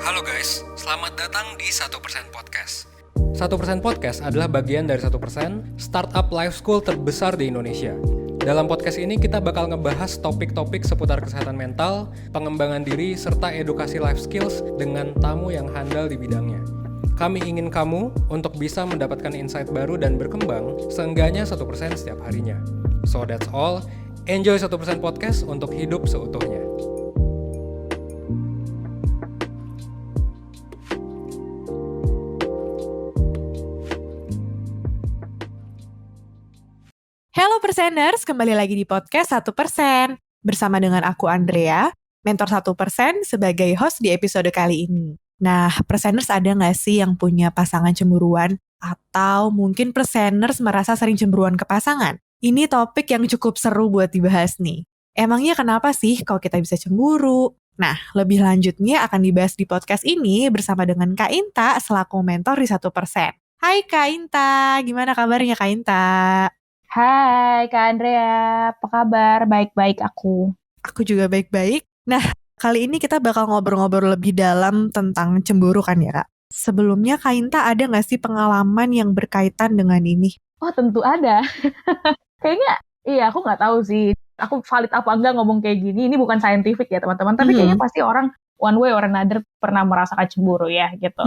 Halo guys, selamat datang di 1% Podcast. 1% Podcast adalah bagian dari 1% startup life school terbesar di Indonesia. Dalam podcast ini kita bakal ngebahas topik-topik seputar kesehatan mental, pengembangan diri, serta edukasi life skills dengan tamu yang handal di bidangnya. Kami ingin kamu untuk bisa mendapatkan insight baru dan berkembang seenggaknya 1% setiap harinya. So that's all, enjoy 1% Podcast untuk hidup seutuhnya. Halo Perseners, kembali lagi di podcast 1%. Bersama dengan aku Andrea, mentor 1% sebagai host di episode kali ini. Nah, Perseners ada nggak sih yang punya pasangan cemburuan? Atau mungkin Perseners merasa sering cemburuan ke pasangan? Ini topik yang cukup seru buat dibahas nih. Emangnya kenapa sih kalau kita bisa cemburu? Nah, lebih lanjutnya akan dibahas di podcast ini bersama dengan Kak Inta selaku mentor di 1%. Hai Kak Inta, gimana kabarnya Kak Inta? Hai Kak Andrea, apa kabar? Baik-baik aku. Aku juga baik-baik. Nah, kali ini kita bakal ngobrol-ngobrol lebih dalam tentang cemburu kan ya Kak? Sebelumnya Kak Inta ada nggak sih pengalaman yang berkaitan dengan ini? Oh tentu ada. Kayaknya, aku nggak tahu sih. Aku valid apa enggak ngomong kayak gini. Ini bukan scientific ya teman-teman. Tapi kayaknya pasti orang one way or another pernah merasakan cemburu ya gitu.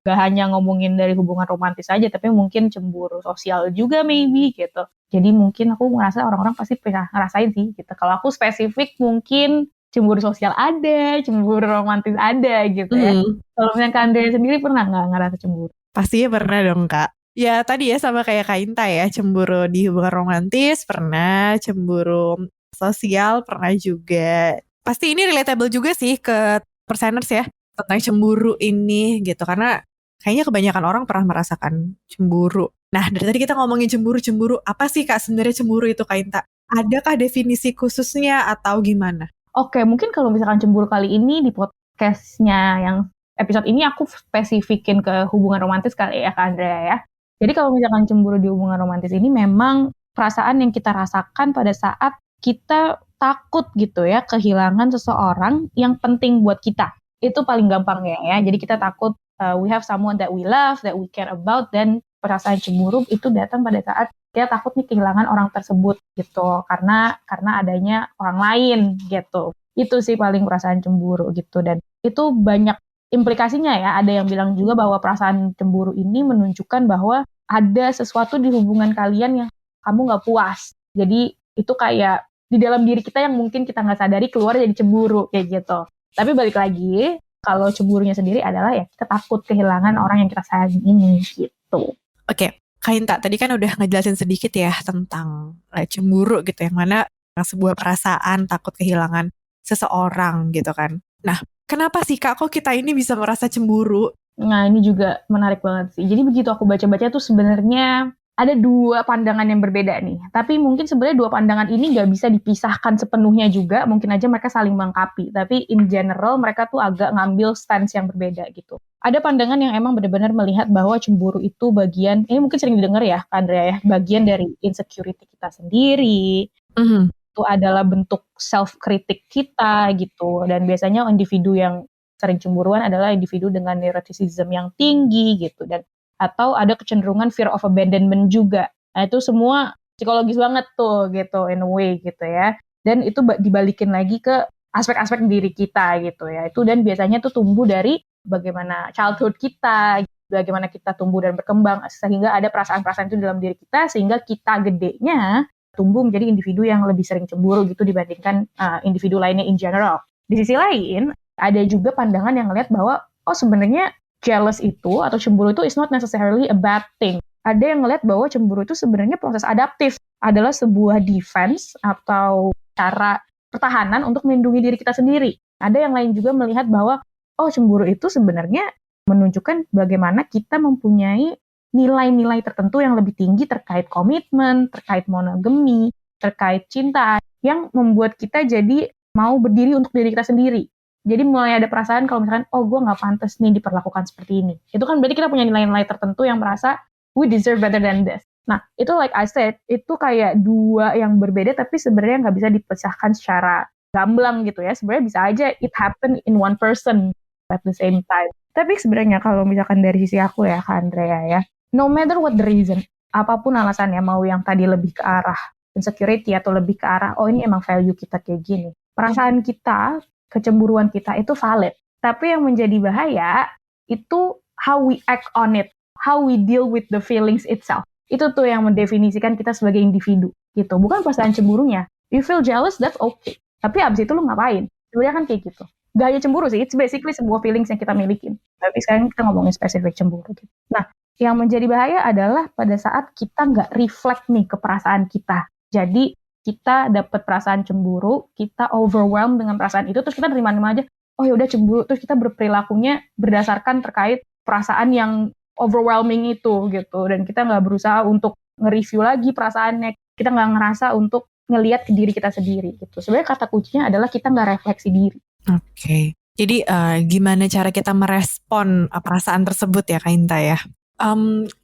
Gak hanya ngomongin dari hubungan romantis aja, tapi mungkin cemburu sosial juga maybe gitu. Jadi mungkin aku ngerasa orang-orang pasti pernah ngerasain sih gitu. Kalau aku spesifik mungkin cemburu sosial ada, cemburu romantis ada gitu ya. Kalau misalnya Kak Andrea sendiri pernah nggak ngerasa cemburu? Pastinya pernah dong Kak. Ya tadi ya sama kayak Kak Inta ya, cemburu di hubungan romantis pernah, cemburu sosial pernah juga. Pasti ini relatable juga sih ke Perseners ya, tentang cemburu ini gitu. Karena kayaknya kebanyakan orang pernah merasakan cemburu. Nah, dari tadi kita ngomongin cemburu-cemburu. Apa sih Kak sebenarnya cemburu itu Kak Inta? Adakah definisi khususnya atau gimana? Oke, mungkin kalau misalkan cemburu kali ini di podcastnya yang episode ini aku spesifikin ke hubungan romantis kali ya Kak Andrea ya. Jadi kalau misalkan cemburu di hubungan romantis ini memang perasaan yang kita rasakan pada saat kita takut gitu ya kehilangan seseorang yang penting buat kita. Itu paling gampang ya. Jadi kita takut we have someone that we love, that we care about, dan perasaan cemburu itu datang pada saat kita takut nih kehilangan orang tersebut gitu karena adanya orang lain gitu. Itu sih paling perasaan cemburu gitu, dan itu banyak implikasinya ya. Ada yang bilang juga bahwa perasaan cemburu ini menunjukkan bahwa ada sesuatu di hubungan kalian yang kamu nggak puas. Jadi itu kayak di dalam diri kita yang mungkin kita nggak sadari keluar jadi cemburu kayak gitu. Tapi balik lagi, kalau cemburunya sendiri adalah ya kita takut kehilangan orang yang kita sayangi ini gitu. Oke, Kak Inta tadi kan udah ngejelasin sedikit ya tentang cemburu gitu, yang mana sebuah perasaan takut kehilangan seseorang gitu kan. Nah, kenapa sih Kak kok kita ini bisa merasa cemburu? Nah, ini juga menarik banget sih. Jadi begitu aku baca-baca tuh sebenarnya ada dua pandangan yang berbeda nih. Tapi mungkin sebenarnya dua pandangan ini nggak bisa dipisahkan sepenuhnya juga. Mungkin aja mereka saling melengkapi. Tapi in general mereka tuh agak ngambil stance yang berbeda gitu. Ada pandangan yang emang benar-benar melihat bahwa cemburu itu bagian, ini mungkin sering didengar ya Andrea ya, bagian dari insecurity kita sendiri. Itu adalah bentuk self-kritik kita gitu. Dan biasanya individu yang sering cemburuan adalah individu dengan neuroticism yang tinggi gitu, dan atau ada kecenderungan fear of abandonment juga. Nah itu semua psikologis banget tuh gitu in a way gitu ya. Dan itu dibalikin lagi ke aspek-aspek diri kita gitu ya. Itu dan biasanya tuh tumbuh dari bagaimana childhood kita, bagaimana kita tumbuh dan berkembang sehingga ada perasaan-perasaan itu dalam diri kita sehingga kita gedenya tumbuh menjadi individu yang lebih sering cemburu gitu dibandingkan individu lainnya in general. Di sisi lain ada juga pandangan yang ngelihat bahwa sebenarnya jealous itu atau cemburu itu is not necessarily a bad thing. Ada yang ngelihat bahwa cemburu itu sebenarnya proses adaptif, adalah sebuah defense atau cara pertahanan untuk melindungi diri kita sendiri. Ada yang lain juga melihat bahwa cemburu itu sebenarnya menunjukkan bagaimana kita mempunyai nilai-nilai tertentu yang lebih tinggi terkait komitmen, terkait monogami, terkait cinta, yang membuat kita jadi mau berdiri untuk diri kita sendiri. Jadi mulai ada perasaan kalau misalkan, gue gak pantas nih diperlakukan seperti ini. Itu kan berarti kita punya nilai-nilai tertentu yang merasa, we deserve better than this. Nah, itu like I said, itu kayak dua yang berbeda, tapi sebenarnya gak bisa dipisahkan secara gamblang gitu ya. Sebenarnya bisa aja it happen in one person. at the same time. Tapi sebenarnya kalau misalkan dari sisi aku ya Kak Andrea ya, no matter what the reason, apapun alasannya, mau yang tadi lebih ke arah insecurity atau lebih ke arah oh ini emang value kita kayak gini. Perasaan kita, kecemburuan kita itu valid. Tapi yang menjadi bahaya itu how we act on it, how we deal with the feelings itself. Itu tuh yang mendefinisikan kita sebagai individu gitu. Bukan perasaan cemburunya. You feel jealous, that's okay. Tapi abis itu lu ngapain? Sebenarnya kan kayak gitu. Gaya cemburu sih, it's basically sebuah feelings yang kita milikin. Tapi sekarang kita ngomongin spesifik cemburu gitu. Nah, yang menjadi bahaya adalah pada saat kita nggak reflect nih ke perasaan kita. Jadi kita dapat perasaan cemburu, kita overwhelmed dengan perasaan itu, terus kita terima-terima aja, oh ya udah cemburu, terus kita berperilakunya berdasarkan terkait perasaan yang overwhelming itu gitu, dan kita nggak berusaha untuk nge-review lagi perasaannya, kita nggak ngerasa untuk ngelihat ke diri kita sendiri gitu. Sebenarnya kata kuncinya adalah kita nggak refleksi diri. Oke. Jadi gimana cara kita merespon perasaan tersebut ya Kak Inta ya?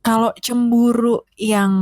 Kalau cemburu yang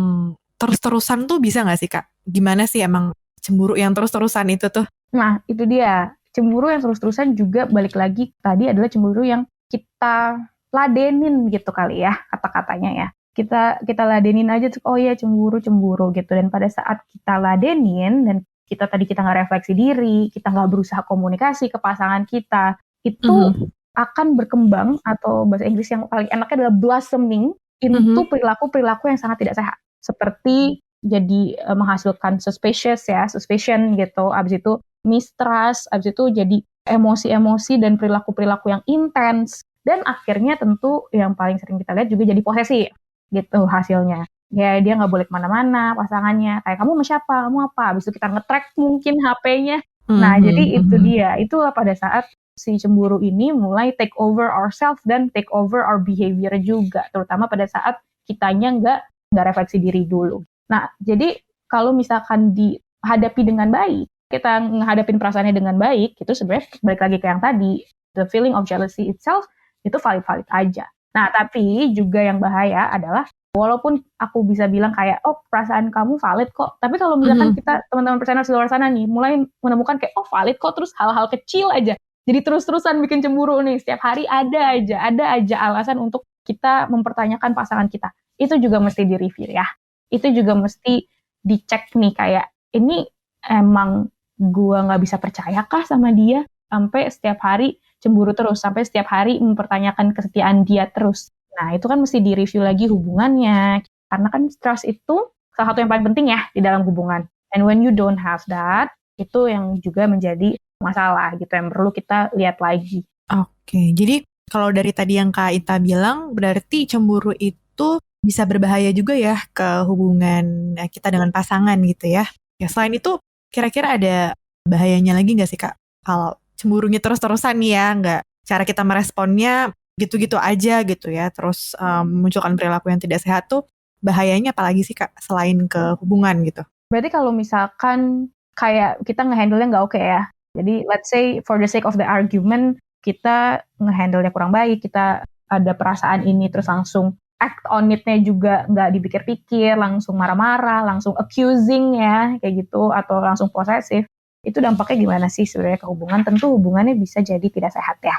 terus-terusan tuh bisa nggak sih Kak? Gimana sih emang cemburu yang terus-terusan itu tuh? Nah itu dia, cemburu yang terus-terusan juga balik lagi tadi adalah cemburu yang kita ladenin gitu kali ya kata-katanya ya. Kita ladenin aja tuh, oh ya cemburu gitu. Dan pada saat kita ladenin dan kita nggak refleksi diri, kita nggak berusaha komunikasi ke pasangan kita, itu akan berkembang, atau bahasa Inggris yang paling enaknya adalah blossoming into perilaku-perilaku yang sangat tidak sehat. Seperti jadi menghasilkan suspicion gitu, abis itu mistrust, abis itu jadi emosi-emosi dan perilaku-perilaku yang intens, dan akhirnya tentu yang paling sering kita lihat juga jadi posesif gitu hasilnya. Ya dia nggak boleh kemana-mana pasangannya, kayak kamu sama siapa, kamu apa, abis itu kita nge-track mungkin HP-nya. Nah jadi itu dia, itulah pada saat si cemburu ini mulai take over ourselves dan take over our behavior juga, terutama pada saat kitanya nggak refleksi diri dulu. Nah jadi kalau misalkan dihadapi dengan baik, kita menghadapin perasaannya dengan baik, itu sebenarnya balik lagi ke yang tadi, the feeling of jealousy itself itu valid-valid aja. Nah, tapi juga yang bahaya adalah walaupun aku bisa bilang kayak, oh perasaan kamu valid kok, tapi kalau misalkan kita, teman-teman perseners di luar sana nih, mulai menemukan kayak, oh valid kok, terus hal-hal kecil aja, jadi terus-terusan bikin cemburu nih, setiap hari ada aja alasan untuk kita mempertanyakan pasangan kita. Itu juga mesti di-review ya. Itu juga mesti dicek nih, kayak, ini emang gua nggak bisa percaya kah sama dia, sampai setiap hari cemburu terus, sampai setiap hari mempertanyakan kesetiaan dia terus. Nah, itu kan mesti di-review lagi hubungannya. Karena kan trust itu salah satu yang paling penting ya di dalam hubungan. And when you don't have that, itu yang juga menjadi masalah gitu, yang perlu kita lihat lagi. Oke, jadi kalau dari tadi yang Kak Ita bilang, berarti cemburu itu bisa berbahaya juga ya ke hubungan kita dengan pasangan gitu ya. Ya selain itu, kira-kira ada bahayanya lagi nggak sih Kak? Kalau cemburunya terus-terusan nih ya, nggak, cara kita meresponnya gitu-gitu aja gitu ya, terus memunculkan perilaku yang tidak sehat tuh, bahayanya apalagi sih Kak, selain ke hubungan gitu? Berarti kalau misalkan kayak kita nge-handle-nya nggak oke ya, jadi let's say for the sake of the argument, kita nge-handle-nya kurang baik, kita ada perasaan ini terus langsung act on it-nya juga nggak dipikir-pikir, langsung marah-marah, langsung accusing ya, kayak gitu, atau langsung posesif. Itu dampaknya gimana sih sebenarnya ke hubungan? Tentu hubungannya bisa jadi tidak sehat ya.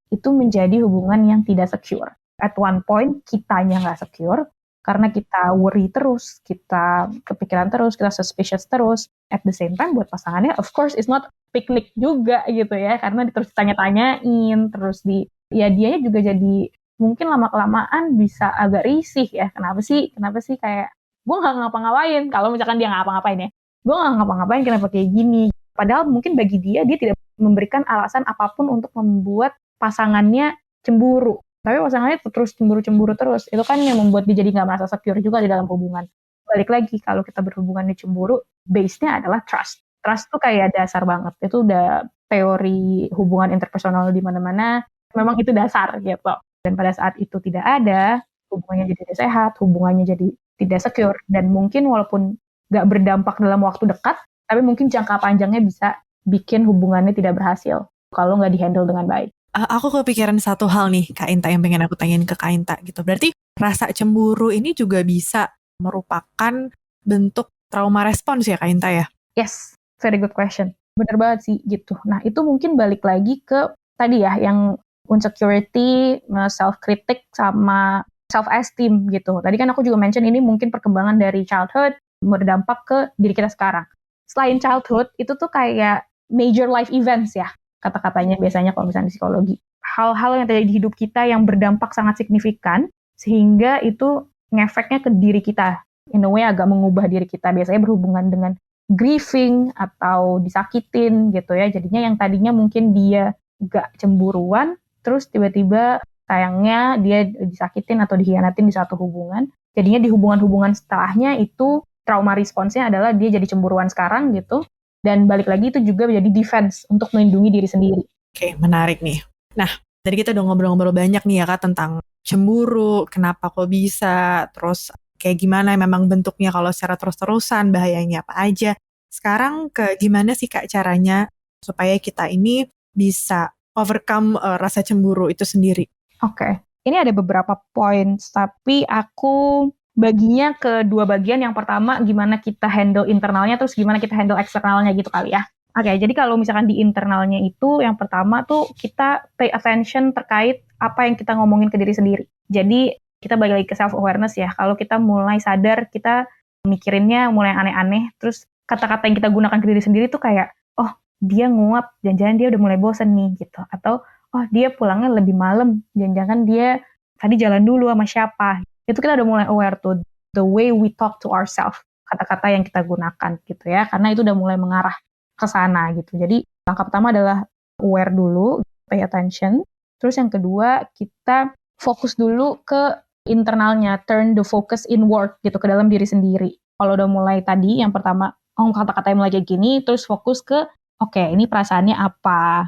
Itu menjadi hubungan yang tidak secure. At one point, kitanya nggak secure, karena kita worry terus, kita kepikiran terus, kita suspicious terus. At the same time, buat pasangannya, of course, it's not picnic juga gitu ya, karena terus tanya-tanyain, terus dianya juga jadi, mungkin lama-kelamaan bisa agak risih ya. Kenapa sih kayak, gue nggak ngapa-ngapain, kalau misalkan dia nggak ngapa-ngapain ya. Gue gak ngapa-ngapain, kenapa kayak gini. Padahal mungkin bagi dia tidak memberikan alasan apapun untuk membuat pasangannya cemburu. Tapi pasangannya terus cemburu terus. Itu kan yang membuat dia jadi gak merasa secure juga di dalam hubungan. Balik lagi, kalau kita berhubungan di cemburu, base-nya adalah trust. Trust tuh kayak dasar banget. Itu udah teori hubungan interpersonal di mana-mana. Memang itu dasar gitu. Dan pada saat itu tidak ada, hubungannya jadi tidak sehat, hubungannya jadi tidak secure. Dan mungkin walaupun gak berdampak dalam waktu dekat, tapi mungkin jangka panjangnya bisa bikin hubungannya tidak berhasil kalau nggak dihandle dengan baik. Aku kepikiran satu hal nih Kak Inta yang pengen aku tanyain ke Kak Inta gitu. Berarti rasa cemburu ini juga bisa merupakan bentuk trauma respons ya Kak Inta ya? Yes, very good question. Bener banget sih gitu. Nah itu mungkin balik lagi ke tadi ya, yang insecurity, self-critic, sama self-esteem gitu. Tadi kan aku juga mention ini mungkin perkembangan dari childhood berdampak ke diri kita sekarang. Selain childhood, itu tuh kayak major life events ya, kata-katanya biasanya kalau misalnya di psikologi. Hal-hal yang terjadi di hidup kita yang berdampak sangat signifikan, sehingga itu ngefeknya ke diri kita. In a way agak mengubah diri kita, biasanya berhubungan dengan grieving atau disakitin gitu ya. Jadinya yang tadinya mungkin dia gak cemburuan, terus tiba-tiba sayangnya dia disakitin atau dikhianatin di suatu hubungan. Jadinya di hubungan-hubungan setelahnya itu trauma responsnya adalah dia jadi cemburuan sekarang gitu. Dan balik lagi itu juga menjadi defense untuk melindungi diri sendiri. Oke, menarik nih. Nah, tadi kita udah ngobrol-ngobrol banyak nih ya Kak tentang cemburu, kenapa kok bisa, terus kayak gimana memang bentuknya kalau secara terus-terusan, bahayanya apa aja. Sekarang gimana sih Kak caranya supaya kita ini bisa overcome rasa cemburu itu sendiri? Oke. Ini ada beberapa points, tapi aku baginya ke dua bagian. Yang pertama, gimana kita handle internalnya, terus gimana kita handle eksternalnya gitu kali ya. Oke, jadi kalau misalkan di internalnya itu, yang pertama tuh kita pay attention terkait apa yang kita ngomongin ke diri sendiri. Jadi, kita balik lagi ke self-awareness ya. Kalau kita mulai sadar, kita mikirinnya mulai aneh-aneh, terus kata-kata yang kita gunakan ke diri sendiri tuh kayak, oh, dia nguap, jangan-jangan dia udah mulai bosen nih, gitu. Atau, oh, dia pulangnya lebih malam, jangan-jangan dia tadi jalan dulu sama siapa. Itu kita udah mulai aware tuh, the way we talk to ourselves, kata-kata yang kita gunakan gitu ya, karena itu udah mulai mengarah ke sana gitu. Jadi langkah pertama adalah aware dulu, pay attention. Terus yang kedua, kita fokus dulu ke internalnya, turn the focus inward gitu, ke dalam diri sendiri. Kalau udah mulai tadi, yang pertama, oh kata-katanya mulai kayak gini, terus fokus ke, oke, ini perasaannya apa,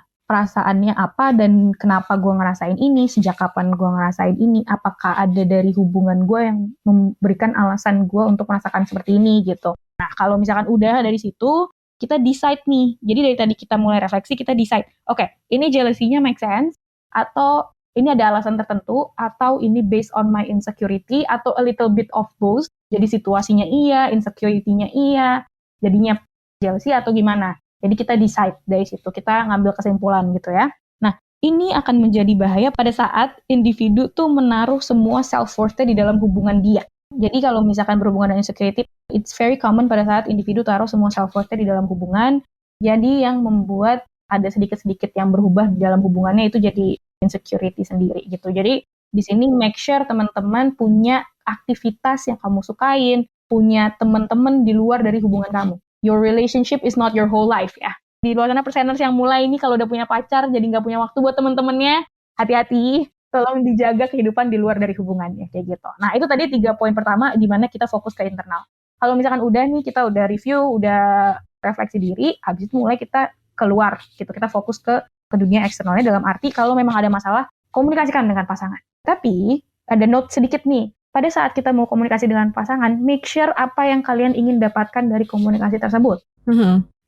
dan kenapa gue ngerasain ini, sejak kapan gue ngerasain ini, apakah ada dari hubungan gue yang memberikan alasan gue untuk merasakan seperti ini gitu. Nah, kalau misalkan udah dari situ, kita decide nih. Jadi dari tadi kita mulai refleksi, kita decide, oke, ini jealousy-nya make sense, atau ini ada alasan tertentu, atau ini based on my insecurity, atau a little bit of both. Jadi situasinya iya, insecurity-nya iya, jadinya jealousy atau gimana. Jadi kita decide dari situ, kita ngambil kesimpulan gitu ya. Nah, ini akan menjadi bahaya pada saat individu tuh menaruh semua self-worth-nya di dalam hubungan dia. Jadi kalau misalkan berhubungan dengan insecurity, it's very common pada saat individu taruh semua self-worth-nya di dalam hubungan. Jadi yang membuat ada sedikit-sedikit yang berubah di dalam hubungannya itu jadi insecurity sendiri gitu. Jadi di sini make sure teman-teman punya aktivitas yang kamu sukain, punya teman-teman di luar dari hubungan kamu. Your relationship is not your whole life ya. Di luar sana perseners yang mulai ini kalau udah punya pacar jadi nggak punya waktu buat temen-temennya, hati-hati, tolong dijaga kehidupan di luar dari hubungannya kayak gitu. Nah itu tadi 3 poin pertama di mana kita fokus ke internal. Kalau misalkan udah nih kita udah review, udah refleksi diri, habis itu mulai kita keluar gitu, kita fokus ke dunia eksternalnya dalam arti kalau memang ada masalah komunikasikan dengan pasangan. Tapi ada note sedikit nih. Pada saat kita mau komunikasi dengan pasangan, make sure apa yang kalian ingin dapatkan dari komunikasi tersebut.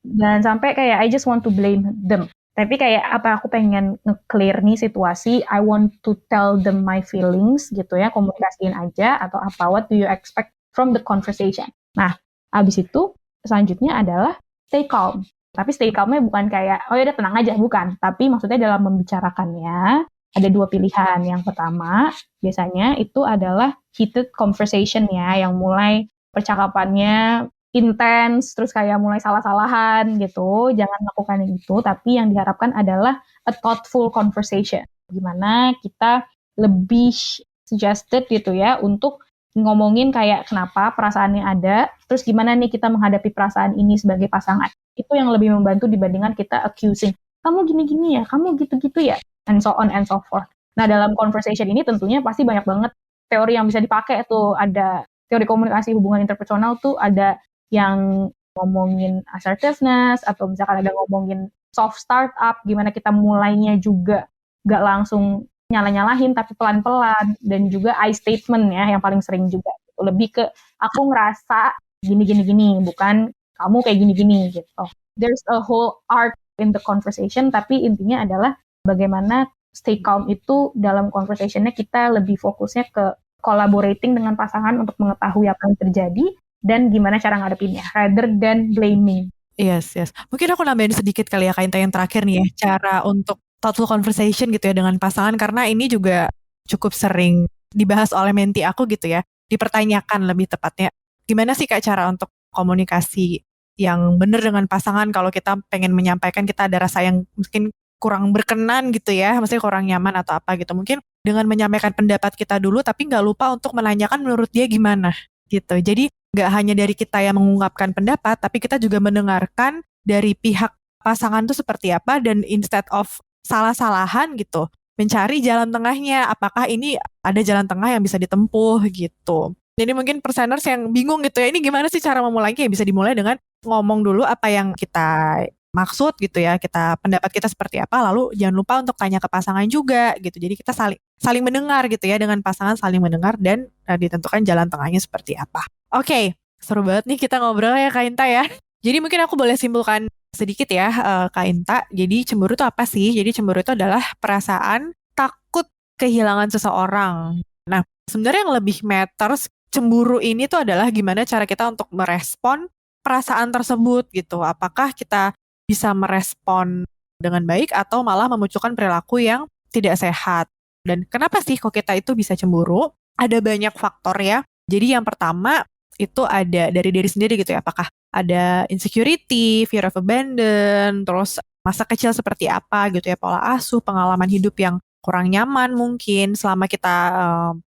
Jangan sampai kayak I just want to blame them. Tapi kayak apa aku pengen nge-clear nih situasi, I want to tell them my feelings gitu ya, komunikasiin aja atau apa, what do you expect from the conversation. Nah, abis itu selanjutnya adalah stay calm. Tapi stay calm-nya bukan kayak, oh ya udah tenang aja, bukan. Tapi maksudnya dalam membicarakannya, ada 2 pilihan. Yang pertama, biasanya itu adalah heated conversation ya, yang mulai percakapannya intens, terus kayak mulai salah-salahan gitu. Jangan lakukan itu, tapi yang diharapkan adalah a thoughtful conversation. Gimana kita lebih suggested gitu ya, untuk ngomongin kayak kenapa perasaannya ada, terus gimana nih kita menghadapi perasaan ini sebagai pasangan. Itu yang lebih membantu dibandingkan kita accusing, kamu gini-gini ya, kamu gitu-gitu ya, and so on and so forth. Nah, dalam conversation ini tentunya pasti banyak banget teori yang bisa dipakai tuh. Ada teori komunikasi hubungan interpersonal tuh, ada yang ngomongin assertiveness, atau misalkan ada ngomongin soft startup, gimana kita mulainya juga gak langsung nyala-nyalahin tapi pelan-pelan, dan juga I statement ya yang paling sering juga. Lebih ke aku ngerasa gini-gini-gini, bukan kamu kayak gini-gini gitu. There's a whole art in the conversation, tapi intinya adalah bagaimana stay calm itu dalam conversation-nya kita lebih fokusnya ke collaborating dengan pasangan untuk mengetahui apa yang terjadi dan gimana cara ngadepinnya, rather than blaming. Yes. Mungkin aku nambahin sedikit kali ya Kak Inta yang terakhir nih ya, cara untuk thoughtful conversation gitu ya dengan pasangan, karena ini juga cukup sering dibahas oleh menti aku gitu ya, dipertanyakan lebih tepatnya, gimana sih Kak cara untuk komunikasi yang benar dengan pasangan kalau kita pengen menyampaikan kita ada rasa yang mungkin kurang berkenan gitu ya, maksudnya kurang nyaman atau apa gitu, mungkin dengan menyampaikan pendapat kita dulu tapi nggak lupa untuk menanyakan menurut dia gimana gitu. Jadi nggak hanya dari kita yang mengungkapkan pendapat, tapi kita juga mendengarkan dari pihak pasangan itu seperti apa, dan instead of salah-salahan gitu, mencari jalan tengahnya, apakah ini ada jalan tengah yang bisa ditempuh gitu. Jadi mungkin perseners yang bingung gitu ya, ini gimana sih cara memulainya, ya bisa dimulai dengan ngomong dulu apa yang kita maksud gitu ya, pendapat kita seperti apa, lalu jangan lupa untuk tanya ke pasangan juga gitu. Jadi kita saling mendengar gitu ya, dengan pasangan saling mendengar dan ditentukan jalan tengahnya seperti apa. Oke, seru banget nih kita ngobrol ya Kak Inta ya. Jadi mungkin aku boleh simpulkan sedikit ya Kak Inta. Jadi cemburu itu apa sih? Jadi cemburu itu adalah perasaan takut kehilangan seseorang. Nah, sebenarnya yang lebih matters cemburu ini tuh adalah gimana cara kita untuk merespon perasaan tersebut gitu. Apakah kita bisa merespon dengan baik atau malah memunculkan perilaku yang tidak sehat. Dan kenapa sih kok kita itu bisa cemburu? Ada banyak faktor ya. Jadi yang pertama itu ada dari diri sendiri gitu ya. Apakah ada insecurity, fear of abandon, terus masa kecil seperti apa gitu ya, pola asuh, pengalaman hidup yang kurang nyaman mungkin selama kita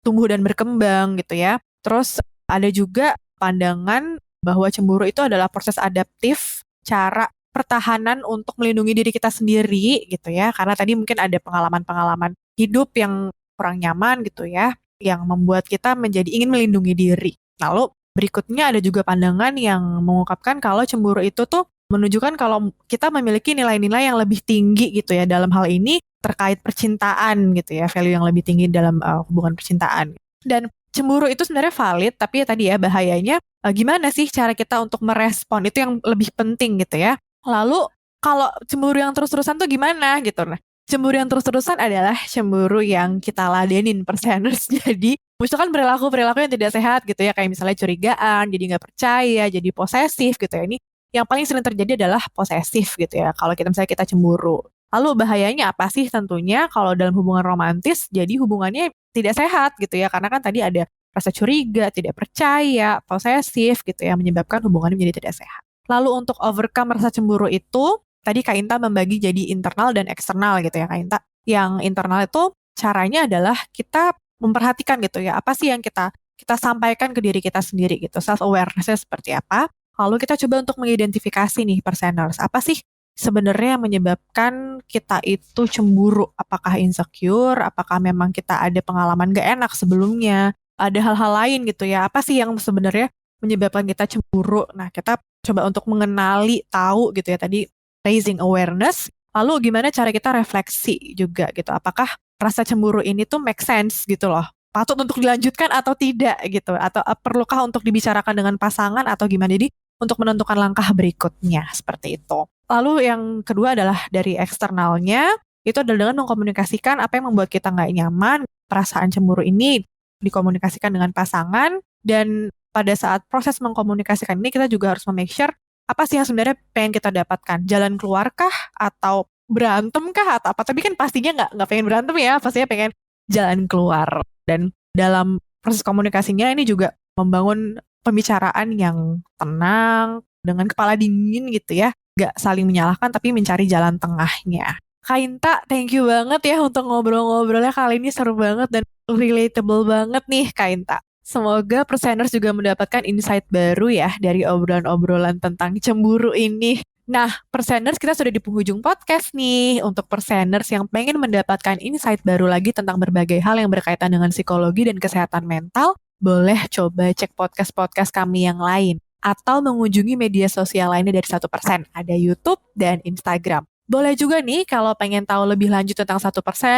tumbuh dan berkembang gitu ya. Terus ada juga pandangan bahwa cemburu itu adalah proses adaptif, cara pertahanan untuk melindungi diri kita sendiri gitu ya. Karena tadi mungkin ada pengalaman-pengalaman hidup yang kurang nyaman gitu ya, yang membuat kita menjadi ingin melindungi diri. Lalu berikutnya ada juga pandangan yang mengungkapkan kalau cemburu itu tuh menunjukkan kalau kita memiliki nilai-nilai yang lebih tinggi gitu ya, dalam hal ini terkait percintaan gitu ya, value yang lebih tinggi dalam hubungan percintaan. Dan cemburu itu sebenarnya valid, tapi ya tadi ya bahayanya gimana sih cara kita untuk merespon, itu yang lebih penting gitu ya. Lalu kalau cemburu yang terus-terusan tuh gimana gitu. Nah, cemburu yang terus-terusan adalah cemburu yang kita ladenin perseners. Jadi misalkan perilaku-perilaku yang tidak sehat gitu ya, kayak misalnya curigaan, jadi nggak percaya, jadi posesif gitu ya. Ini yang paling sering terjadi adalah posesif gitu ya, kalau misalnya kita cemburu. Lalu bahayanya apa sih? Tentunya kalau dalam hubungan romantis, jadi hubungannya tidak sehat gitu ya, karena kan tadi ada rasa curiga, tidak percaya, posesif gitu ya, menyebabkan hubungannya menjadi tidak sehat. Lalu untuk overcome rasa cemburu itu, tadi Kak Inta membagi jadi internal dan eksternal gitu ya Kak Inta. Yang internal itu caranya adalah kita memperhatikan gitu ya, apa sih yang kita sampaikan ke diri kita sendiri gitu, self-awareness-nya seperti apa. Lalu kita coba untuk mengidentifikasi nih perseners, apa sih sebenarnya yang menyebabkan kita itu cemburu? Apakah insecure? Apakah memang kita ada pengalaman gak enak sebelumnya? Ada hal-hal lain gitu ya, apa sih yang sebenarnya menyebabkan kita cemburu? Nah, kita coba untuk mengenali, tahu gitu ya, tadi raising awareness. Lalu gimana cara kita refleksi juga gitu, apakah rasa cemburu ini tuh make sense gitu loh, patut untuk dilanjutkan atau tidak gitu, atau perlukah untuk dibicarakan dengan pasangan atau gimana. Jadi untuk menentukan langkah berikutnya seperti itu. Lalu yang kedua adalah dari eksternalnya, itu adalah dengan mengkomunikasikan apa yang membuat kita nggak nyaman. Perasaan cemburu ini dikomunikasikan dengan pasangan, dan pada saat proses mengkomunikasikan ini kita juga harus make sure apa sih yang sebenarnya pengen kita dapatkan, jalan keluarkah atau berantem kah atau apa. Tapi kan pastinya nggak pengen berantem ya, pastinya pengen jalan keluar. Dan dalam proses komunikasinya ini juga membangun pembicaraan yang tenang, dengan kepala dingin gitu ya, nggak saling menyalahkan tapi mencari jalan tengahnya. Kak Inta, thank you banget ya untuk ngobrol-ngobrolnya kali ini, seru banget dan relatable banget nih Kak Inta. Semoga perseners juga mendapatkan insight baru ya dari obrolan-obrolan tentang cemburu ini. Nah, perseners, kita sudah di penghujung podcast nih. Untuk perseners yang pengen mendapatkan insight baru lagi tentang berbagai hal yang berkaitan dengan psikologi dan kesehatan mental, boleh coba cek podcast-podcast kami yang lain. Atau mengunjungi media sosial lainnya dari 1%. Ada YouTube dan Instagram. Boleh juga nih kalau pengen tahu lebih lanjut tentang 1%,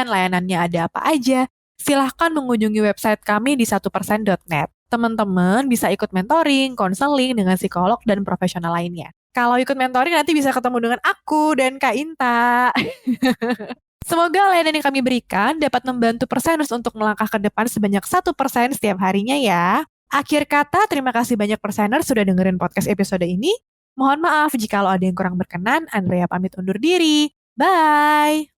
layanannya ada apa aja, silahkan mengunjungi website kami di 1%.net. Teman-teman bisa ikut mentoring, konseling dengan psikolog dan profesional lainnya. Kalau ikut mentoring nanti bisa ketemu dengan aku dan Kak Inta. Semoga layanan yang kami berikan dapat membantu perseners untuk melangkah ke depan sebanyak 1% setiap harinya ya. Akhir kata, terima kasih banyak perseners sudah dengerin podcast episode ini. Mohon maaf jika ada yang kurang berkenan, Andrea pamit undur diri. Bye!